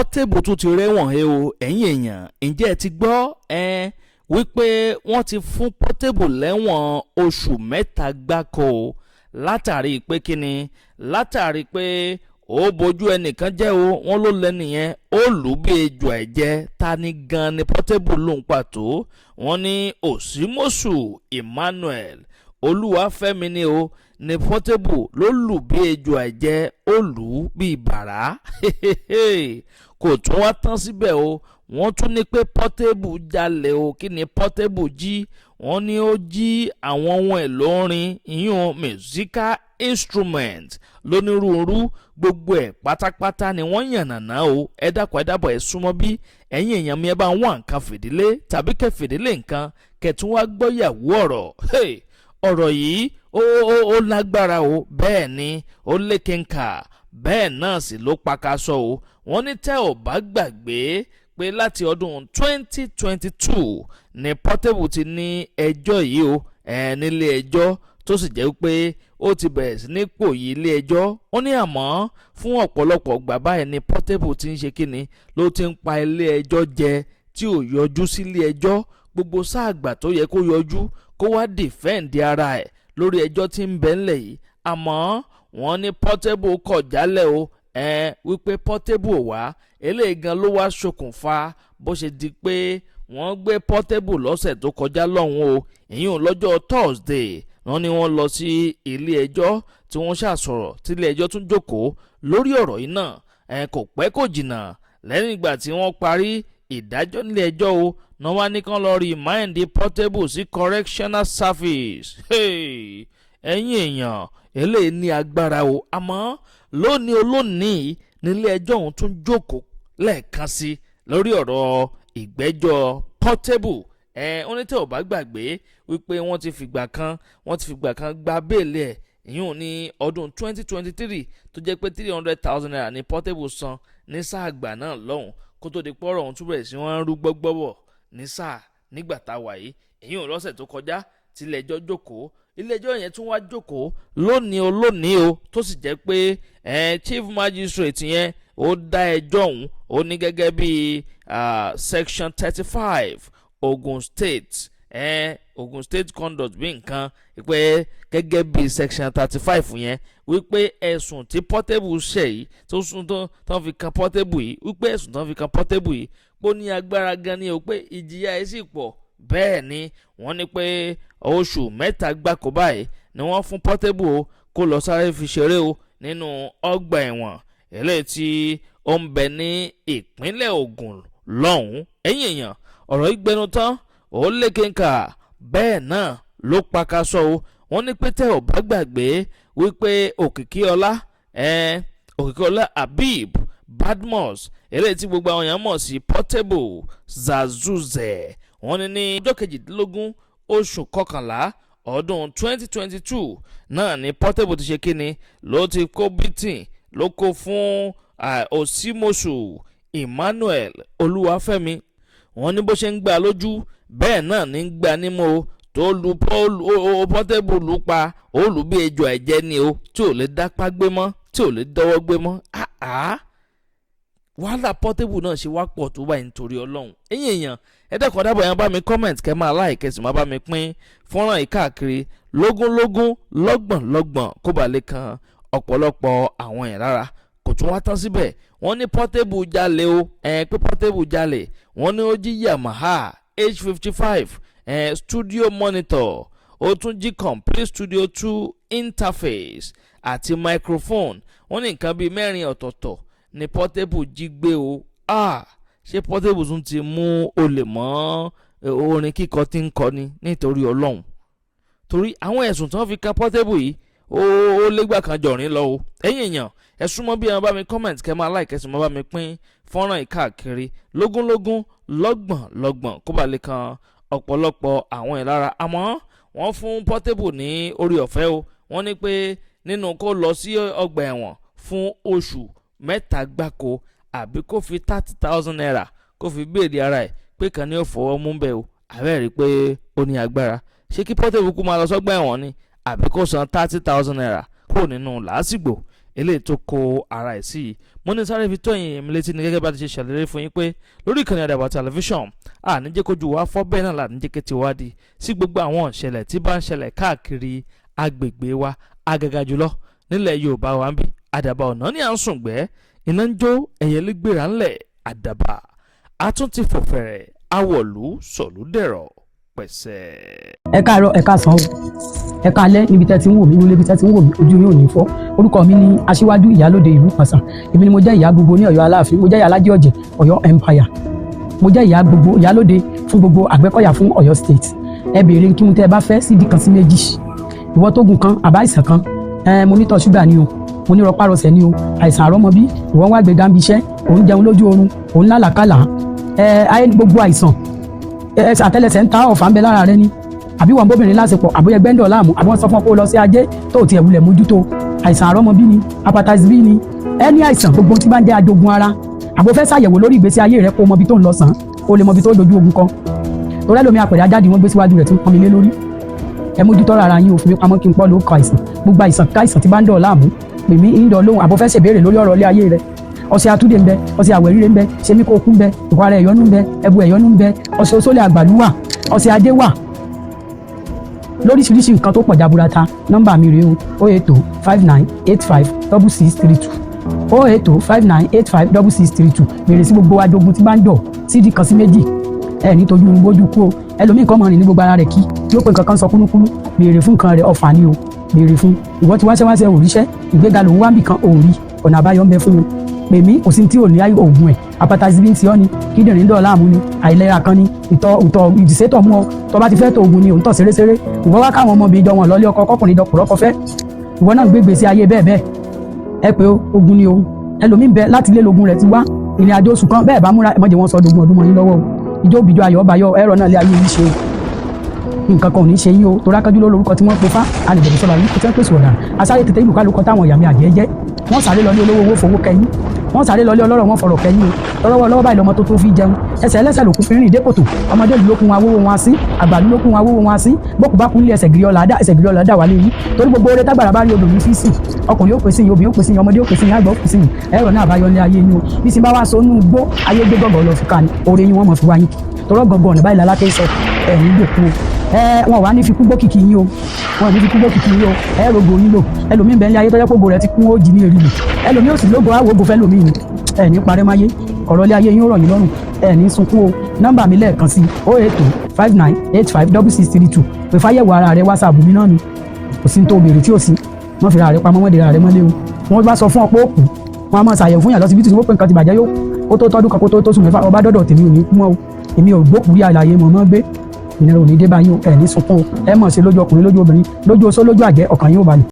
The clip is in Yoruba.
Portable tún ti rẹ́wọ̀n he o ẹ̀yin èèyàn ǹjẹ́ ẹ ti gbọ́ wípé wọ́n ti fún Portable lẹ́wọ̀n oṣù 3 gbáko látàrí pé kíni látàrí pé ó bójú ẹnìkan jẹ́ o wọ́n ló lẹ́nìyẹn ó lù bí ejò ẹ̀jẹ̀ ta ni gan ni Portable lòun pàtó wọ́n ní Òsímọ́sù Emmanuel Olúwafẹ́mi ni o ní Portable ló lù bí ejò ẹ̀jẹ̀ ó lù bí bàrà kò tún wá tán síbẹ̀ o wọ́n tún ní pé Portable jalè o kí ni Portable jí wọ́n ní ó jí àwọn ohun èlò orin ìyún musical instrument lónírúurú gbogbo ẹ̀ pátápátá ni wọ́n yànnàná o ẹ dákun ẹ dábọ̀ ẹ súnmọ́ bí ẹ̀yin èèyàn mi ẹ bá wá nǹkan fìdílé tàbí kẹ́ fìdílé nǹkan kẹtùn wá gbọ́yàwó ọ̀rọ̀ ọ̀rọ̀ yìí ó lágbára o bẹ́ẹ̀ ni ó lékenkà bẹ́ẹ̀ náà sì ló pakasọ o wọ́n ní tẹ́ ò bá gbàgbé pé láti ọdún 2022 ni Portable ti ní ẹjọ́ yìí o nílé ẹjọ́ tó sì jẹ́ pé ó ti bẹ̀rẹ̀ sí ní pòyì ilé ẹjọ́ ó ní àmọ́ fún ọ̀pọ̀lọpọ̀ gbà báyìí ni Portable ti ń ṣe kíni ló ti ń pa ilé ẹjọ́ jẹ tí ò yọjú sílé ẹjọ́ gbogbo sáàgbà tó yẹ kó yọjú kó wá dìfẹ́ǹdì ara ẹ̀ lórí ẹjọ́ tí ń bẹ ńlẹ̀ yìí àmọ́ wọ́n ní Portable kọ̀ jálẹ̀ o wípé Portable wá eléyìí gan ló wá ṣokùnfà bó ṣe di pé wọ́n gbé Portable lọ́sẹ̀ tó kọjá lọ́hùn o ìyún lọ́jọ́ Thursday wọ́n ní wọ́n lọ sí ilé ẹjọ́ tí wọ́n ṣàsọ̀rọ̀ tí ilé ẹjọ́ tún jókòó lórí ọ̀rọ̀ yìí náà kò pẹ́ kò jìnnà lẹ́yìn ìgbà tí wọ́n parí ìdájọ́ nílé ẹjọ́ o náà wá ní kán lọ remind Portable sí correctional service ẹ̀yin èèyàn eléyìí ní agbára o àmọ́ lónìí olónìí nílé ẹjọ́ ọ̀hún tún jókòó lẹ́ẹ̀kan sí lórí ọ̀rọ̀ ìgbẹ́jọ́ Portable ó ní tẹ́ ò bá gbàgbé wípé wọ́n ti fìgbà kan gba béèlì ẹ̀ ìyún ní ọdún 2023 tó jẹ́ pé 300,000 naira ní Portable san ní sáà àgbà náà lọ́hùn kó tó di pọ́rọ̀ ọ̀hún túbọ̀ sí wọ́n ń rú gbọ́gbọ́bọ̀ ní sáà nígbà tá a wà yìí ìyún lọ́sẹ̀ tó kọjá tílé ẹjọ́ jókòó ilé ẹjọ́ yẹn tún wá jókòó lónìí o tó sì jẹ́ pé chief magistrate yẹn ó dá ẹjọ́ ọ̀hún ó ní gẹ́gẹ́ bí section 35 Ogun State conduct bí nǹkan pé gẹ́gẹ́ bí section 35 yẹn wípé ẹ̀sùn tí Portable ṣẹ̀ yìí tó sún tó fi kan Portable yìí wípé ẹ̀sùn tó fi kan Portable yìí pé ní agbára gan ni o pé ìjìyà ẹ̀ sì pọ̀ bẹ́ẹ̀ ni wọ́n ní pé oṣù 3 gbáko báyìí ni wọ́n fún Portable o kó lọ sáré fi ṣeré o nínú ọgbà ẹ̀wọ̀n eléyìí tí ó ń bẹ ní ìpínlẹ̀ Ògùn lọ́hùn-ún ẹ̀yìn èèyàn ọ̀rọ̀ ìgbẹ́nu tán ó lékenkà bẹ́ẹ̀ náà ló pakasọ o wọ́n ní pé tẹ́ ò bá gbàgbé wípé Òkìkíọlá Habib Badmus eléyìí tí gbogbo àwọn èèyàn mọ̀ sí Portable Zazuze wọ́n ní ní ọjọ́ 18 oṣù kọkànlá ọdún 2022 náà ni Portable ti ṣe kíni ló ti kó bítìn ló kó fún Òsímọ́sù Emmanuel Olúwafẹ́mi wọ́n ní bó ṣe ń gbà lójú bẹ́ẹ̀ náà ní gbà nímú tó lu Portable lù pa ó lù bí ejò ẹ̀jẹ̀ ni o tí ò lè dápá gbé mọ́ tí ò lè dọ́wọ́ gbé mọ́ wàhálà Portable náà ṣe wá pọ̀ tó báyìí nítorí Ọlọ́run ẹ̀yin èèyàn ẹ dẹ́kun dábọ̀ yẹn bá mi comment kẹ́ máa like sì máa bá mi pín fọ́nrán yìí káàkiri lógúnlógún lọ́gbọ̀nlọ́gbọ̀n kó bàa lè kan ọ̀pọ̀lọpọ̀ àwọn yẹn lára kò tún wá tán síbẹ̀ wọ́n ní Portable jalè o pé Portable jalè wọ́n ní ó jí Yamaha H55 studio monitor ó tún jí complete studio 2 interface àti microphone wọ́n ní nǹkan bíi 4 ọ̀tọ̀ọ̀tọ̀ ni Portable jí gbé o ṣé Portable tún ti mú olè mọ́ orin kíkọ tí ń kọ ni nítorí Ọlọ́run torí àwọn ẹ̀sùn tí wọ́n fi kan Portable yìí ó légbà kan jọ̀rín lọ o ẹ̀yin èèyàn ẹ súnmọ́ bí ẹ bá mi comment kẹ́ máa like ẹ sì máa bá mi pín fọ́nrán yìí káàkiri lógúnlógún lọ́gbọ̀nlọ́gbọ̀n kó bá lè kan ọ̀pọ̀lọpọ̀ àwọn ẹ̀ lára àmọ́ wọ́n fún Portable ní orí ọ̀fẹ́ o wọ́n ní pé nínú kó lọ sí ọgbà ẹ̀wọ̀n fún oṣù 3 gbáko àbí kó fi 30,000 naira kó fi béèlì ara ẹ̀ pé kàn ní ó fọwọ́ mú bẹ́ẹ̀ o àbẹ́ rí i pé ó ní agbára ṣé kí Portable kú máa lọ sọ́gbà ẹ̀wọ̀n ni àbí kó san 30,000 naira kúrò nínú làásìgbò eléyìí tó kó ara ẹ̀ sí. mo ní sáré fi tó yín mi létí ní gẹ́gẹ́ bá ti ṣe ṣàlàyé fún yín pé lórí ìkànnì Àdàbà tẹlifíṣọ̀n àníjẹ́ kojú wa fọ́ bẹ́ẹ̀ náà láníjẹ́ kẹ́tì wádìí sí gbogbo àwọn ìṣẹ̀lẹ̀ tí bá ń ṣẹlẹ̀ káàkiri agbègbè wa àgàgà jùlọ nílẹ̀ Yorùbá wa ń bí. Àdàbà ọ̀nà ni à ń sùn gbẹ́ iná ń jó ẹ̀yẹ gbéra ńlẹ̀. Àdàbà a tún ti fòfẹ̀rẹ̀ awọ̀lú sọ̀lúdẹ̀rọ̀ pẹ̀sẹ̀. ẹ káàárọ̀ ẹ káàsán o ẹ káalẹ́ níbi tẹ́ ti ń wò mí níbi tẹ́ ti ń wò mí ojú yóò ní fọ́. orúkọ mi ni aṣíwájú ìyálóde ìlú Pàṣà. èmi ni mo jẹ́ ìyá gbogbo ní Ọ̀yọ́ Aláàfin, mo jẹ́ ìyá alájẹ́ ọ̀jẹ̀ Ọ̀yọ́ empire, mo jẹ́ ìyá gbogbo ìyálóde fún gbogbo Àgbẹ̀kọ̀yà fún Ọ̀yọ́ state. ẹ béèrè kí n tẹ́ ẹ bá fẹ́ sídìí kan sí méjì, ìwọ tó gùn kan àbá àìsàn kan, mo ní tọ̀ ṣúgà ni o, mo ní rọpárọsẹ̀ ni o, àìsàn àrọ́mọbí, ìwọ ń wá gbẹ̀gà ń biṣẹ́, òun jẹun lójú oorun, òun lálàkàlà, gbogbo àìsàn àtẹ́lẹsẹ̀ ń ta ọ̀fà ń bẹ lára rẹ ni, àbí wọn bóbìnrin lásìkò, àbóyẹ gbẹ́ndọ̀ láàmú, àbí wọn sọ fún ọ pé ó lọ sí ajé tó tiẹ̀ wulẹ̀ mójútó, àìsàn àrọ́mọbí ni, hepatitis B ni, ẹni àìsàn gbogbo tí bá ń jẹ́ ajogun ara, àbò fẹ́ ṣàyẹ̀wò lórí ìgbésí ayé rẹ kó mọ ibi tó ń lọ sàn, ó lè mọ ibi tó dojú ogun kan. torí ẹlòmí àpẹẹrẹ ajáde wọn gbé síwájú rẹ tí ń pọn mi lé lórí. ẹ mójútó ara yín, òfin mi pamọ́ kí n pọ́ ló kọ àìsàn, gbogbo àìsàn káìsàn tí bá ń dọ̀ láàmú pè mí ń dọ̀ lóhùn, àbò fẹ́ ṣèbéèrè lórí ọ̀rọ̀ ilé ayé rẹ. ọṣẹ àtúndè ń bẹ, ọṣẹ àwẹ̀ríre ń bẹ, ṣemí kó kú ń bẹ, ìwà rẹ ẹ̀yọ́nú ń bẹ, ẹbu ẹ̀yọ́nú ń bẹ, ọṣẹ òṣòlè àgbàlú wà, ọṣẹ adé wà, lóríṣiríṣi nǹkan tó pọ̀ jaburata. nọ́mbà mi rèé o 08059856632 08059856632. bèrè sí gbogbo ajogun tí bá ń dọ̀ sídìí kan sí méjì, ẹ ní tójú bójú kú o. ẹlòmíì kan mọ̀ rìn ní gbogbo ara rẹ̀ kí yóò pé nǹkan kan sọ kúlúkúlú, bèrè fún nǹkan rẹ̀ ọ̀fà ni o, bèrè fún. ìwọ ti wáṣẹ́wáṣẹ́ òríṣẹ́, ìgbéga lòun wá ń bì kan òòrí, ọ̀nà àbáyọ ń bẹ fún un. pè mí, kò sí tí ò ní oògùn ẹ̀. hepatitis B ti ọ́ ni, kíndìnrín dọ̀ láàmú ni, àìlera kan ni, ìdìsétọ̀ mú ọ, tó bá ti fẹ́ tó oògùn ni, òun tọ̀ ṣeréṣeré. ìwọ wá káwọn ọmọbìnrin jọ wọn lọ́lé ọkọ kọkùnrin dọkùrọ́kọ fẹ́, ìwọ náà gbégbé sí ayé bẹ́ẹ̀ bẹ́ẹ̀. ẹ pé ogun ni o, ẹlòmíì bẹ láti ilé logun rẹ̀ ti wá, ìrìn àjò oṣù kan bẹ́ẹ̀ bá múra, ẹ má jẹ́ wọn sọ dogun ọdún mọ́ yín lọ́wọ́ o. ìjọ òbíjọ ayọ̀ ọba yọ ẹ̀rọ náà lé ayé yìí ṣe o. nǹkan kan ò ní ṣe yín o, torí akájú lórúkọ tí wọ́n pe fá alìbẹ̀rẹ̀ sọ̀rọ̀ àlùkò tí wọ́n pèsè ọ̀dà. asáré tètè ìlú kálukọ táwọn ìyàmí àjẹ́ jẹ́, wọ́n sáré lọ ní olówó owó fowó kẹyìn, wọ́n sáré lọ ní ọlọ́rọ̀ wọn fọ̀rọ̀ kẹyìn o. lọ́wọ́ báyìí lọ́mọ tó fi jẹun, ẹsẹ̀ ẹlẹ́sẹ̀ lòkú fi rìn dé kòtò, ọmọdé ìlú lókun awówó wọn sí, àgbàlú lókun awówó wọn sí, bókù bá kún lé ẹsẹ̀ gírí ọ̀làdá wà léyìn. torí gbogbo oore tágbàrà bá rí obìnrin fi sí, ọkùnrin ó pèsè yín, obìnrin ó pèsè yín, ọmọdé ó pèsè yín, àgbà ó pèsè yín. ẹ̀rọ náà àbáyọ ní ayé yín o. bí sin bá wá so nú gbó ayé gbé gọ̀gọ̀ lọ fi ká ni, oore yín wọ́n mọ̀ fi wá yín kì. torọ́ gọ̀gọ̀ ọ̀nà báyìí lálákẹ́ sọ ẹ̀yìn gbòkú o. wọn wà ní fi kú gbókìkì yín o, wọn ní fi kú gbókìkì yín o. ẹ rògbò yín lò, ẹlòmíín bẹ́ẹ̀ ní ayé tọ́jọ́ pògbò rẹ̀ ti kún ó jì ní èrì lò, ẹlòmíín ò sì lógo àwògbò fẹ́ lòmíín ni. ẹ ní parẹ́ máyé, ọ̀rọ̀ ilé ayé yín ó rọ̀ yín lọ́rùn, ẹ ní sunkún o. nọ́mbà mi lẹ́ẹ̀kan sí 08059856632. pè fáyẹ̀wò ara rẹ, wásaàbù mi náà ni, kò sí ní tó béèrè tí ò sí. wọ́n fi ra rẹ pamọ́, wọ́n de ra rẹ mọ́lé o. wọ́n bá sọ fún ọ pé ó kù, wọ́n á máa ṣàyẹ̀wò fún yàn lọ síbi tí wọ́n pè nǹkan ti bàjẹ́ yó kó tó tọ́dún kan kó tó sùn mẹ́fà. ọba dọ́dọ̀ tèmi ò ní kú mọ́ o, èmi ò gbókùú rí àlàyé mọ̀ mọ́ gbé, ìnira ò ní dé bá yín o. ẹ ní sunkún o, ẹ mọ̀ ṣe lójú ọkùnrin lójú obìnrin lójú oṣó lójú àjẹ́, ọkàn yín ò balẹ̀.